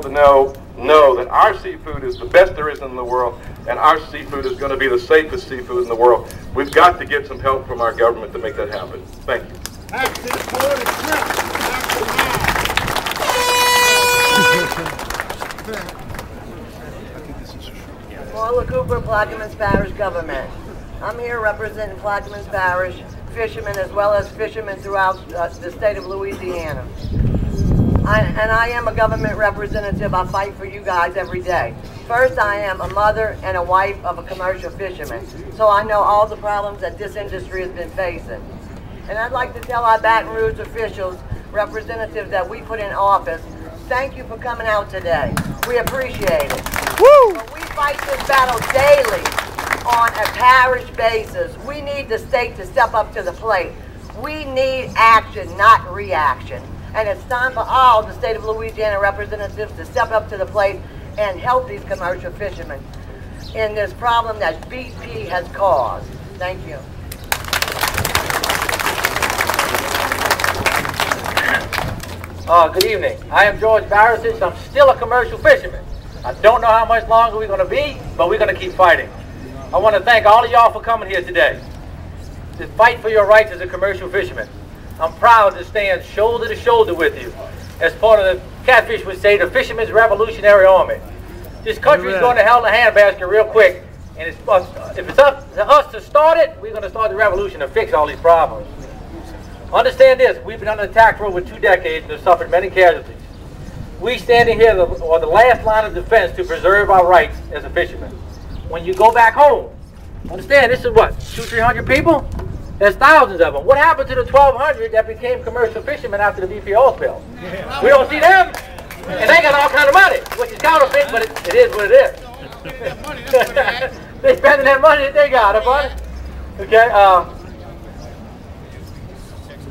to know that our seafood is the best there is in the world, and our seafood is going to be the safest seafood in the world. We've got to get some help from our government to make that happen. Thank you. Back to the board of shrimp. Paula Cooper, Plaquemines Parish Government. I'm here representing Plaquemines Parish fishermen as well as fishermen throughout the state of Louisiana. I am a government representative. I fight for you guys every day. First, I am a mother and a wife of a commercial fisherman, so I know all the problems that this industry has been facing. And I'd like to tell our Baton Rouge officials, representatives that we put in office, thank you for coming out today. We appreciate it. Woo! But we fight this battle daily on a parish basis. We need the state to step up to the plate. We need action, not reaction. And it's time for all the state of Louisiana representatives to step up to the plate and help these commercial fishermen in this problem that BP has caused. Thank you. Good evening. I am George Barisic. I'm still a commercial fisherman. I don't know how much longer we're going to be, but we're going to keep fighting. I want to thank all of y'all for coming here today to fight for your rights as a commercial fisherman. I'm proud to stand shoulder to shoulder with you as part of the Catfish would say, the Fishermen's Revolutionary Army. This country is going to hell in a handbasket real quick, and if it's up to us to start it, we're going to start the revolution to fix all these problems. Understand this, we've been under attack for over 2 decades and have suffered many casualties. We standing here are the last line of defense to preserve our rights as a fisherman. When you go back home, understand this is what, 200-300 people? There's thousands of them. What happened to the 1,200 that became commercial fishermen after the BP oil spill? Yeah. We don't see them, and they got all kind of money, which is counterfeit, but it is what it is. They spending that money that they got, buddy. Okay.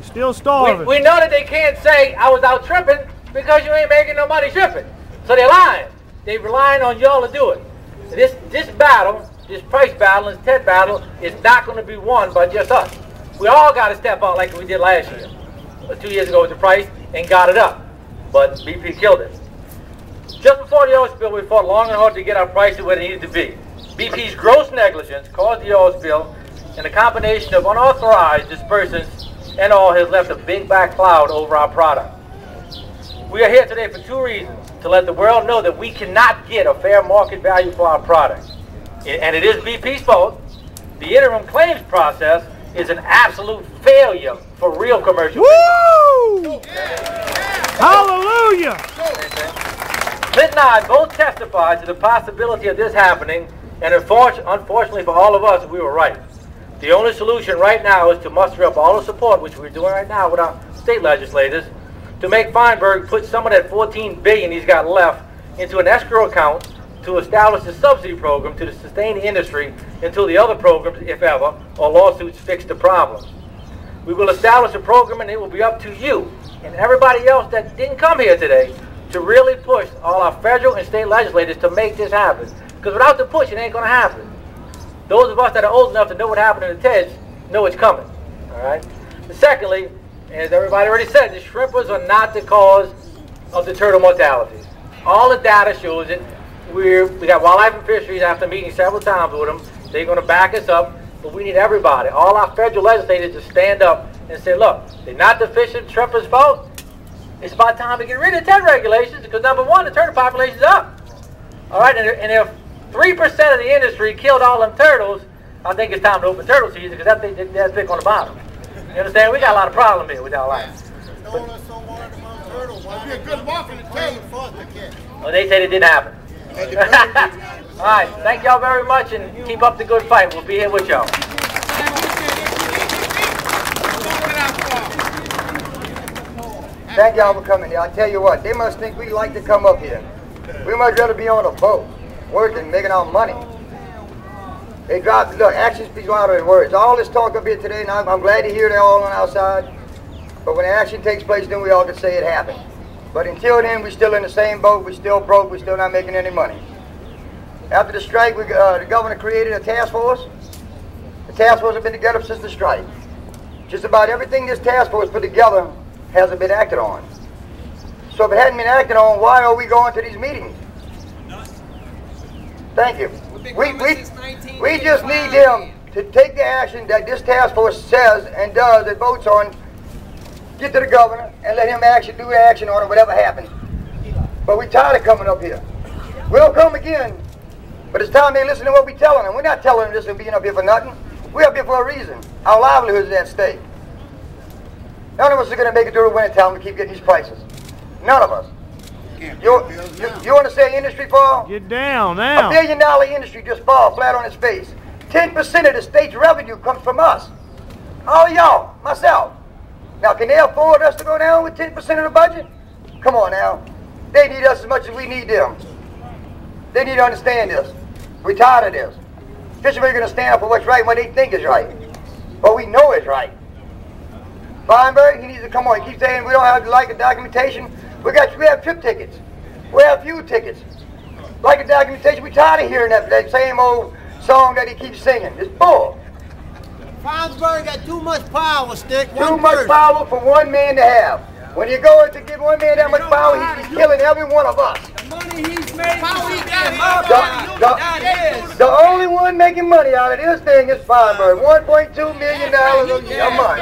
Still starving. We know that they can't say I was out tripping because you ain't making no money tripping. So they're lying. They're relying on y'all to do it. This battle. This price battle, this TED battle, is not going to be won by just us. We all got to step out like we did last year, 2 years ago with the price, and got it up. But BP killed it. Just before the oil spill, we fought long and hard to get our price to where it needed to be. BP's gross negligence caused the oil spill, and a combination of unauthorized dispersants and all has left a big black cloud over our product. We are here today for 2 reasons. To let the world know that we cannot get a fair market value for our product. And it is BP's fault. The interim claims process is an absolute failure for real commercial. Woo! Hallelujah! Clint and I both testified to the possibility of this happening, and unfortunately for all of us, we were right. The only solution right now is to muster up all the support, which we're doing right now with our state legislators, to make Feinberg put some of that $14 billion he's got left into an escrow account to establish a subsidy program to sustain the industry until the other programs, if ever, or lawsuits fix the problem. We will establish a program, and it will be up to you and everybody else that didn't come here today to really push all our federal and state legislators to make this happen. Because without the push, it ain't going to happen. Those of us that are old enough to know what happened in the TEDs know it's coming. All right. And secondly, as everybody already said, the shrimpers are not the cause of the turtle mortality. All the data shows it. We got Wildlife and Fisheries, after meeting several times with them. They're going to back us up, but we need everybody, all our federal legislators, to stand up and say, look, they're not the fishing shrimpers' fault. It's about time to get rid of TED regulations because, number one, the turtle population is up. All right, and if 3% of the industry killed all them turtles, I think it's time to open turtle season because that's big on the bottom. You understand? We got a lot of problems here with our life. Well, they said it didn't happen. All right, thank y'all very much, and keep up the good fight. We'll be here with y'all. Thank y'all for coming here. I tell you what, they must think we like to come up here. We much rather be on a boat, working, making our money. They drop, look, actions speak louder than words. All this talk up here today, and I'm glad to hear they're all on our side. But when action takes place, then we all can say it happened. But until then, we're still in the same boat. We're still broke. We're still not making any money. After the strike, the governor created a task force. The task force has been together since the strike. Just about everything this task force put together hasn't been acted on. So if it hadn't been acted on, why are we going to these meetings? Thank you. We just need them to take the action that this task force says and does and votes on, get to the governor and let him actually do the action on it, whatever happens. But we're tired of coming up here. We'll come again, but it's time they listen to what we're telling them. We're not telling them this and being up here for nothing. We're up here for a reason. Our livelihood is at stake. None of us are going to make it through the winter time to keep getting these prices. None of us. You want to say industry fall? Get down now. $1 billion industry just fall flat on its face. 10% of the state's revenue comes from us. All of y'all, myself. Now, can they afford us to go down with 10% of the budget? Come on now. They need us as much as we need them. They need to understand this. We're tired of this. Fishermen are going to stand up for what's right and what they think is right. But we know it's right. Feinberg, he needs to come on. He keeps saying we don't have the like documentation. We have trip tickets. We have fuel tickets. Like documentation, we're tired of hearing that same old song that he keeps singing. It's bull. Feinberg got too much power, Stick. Too much power for one man to have. When you go to give one man that much power, he's killing every one of us. Money he's made. The only one making money out of this thing is Feinberg. $1.2 million a month.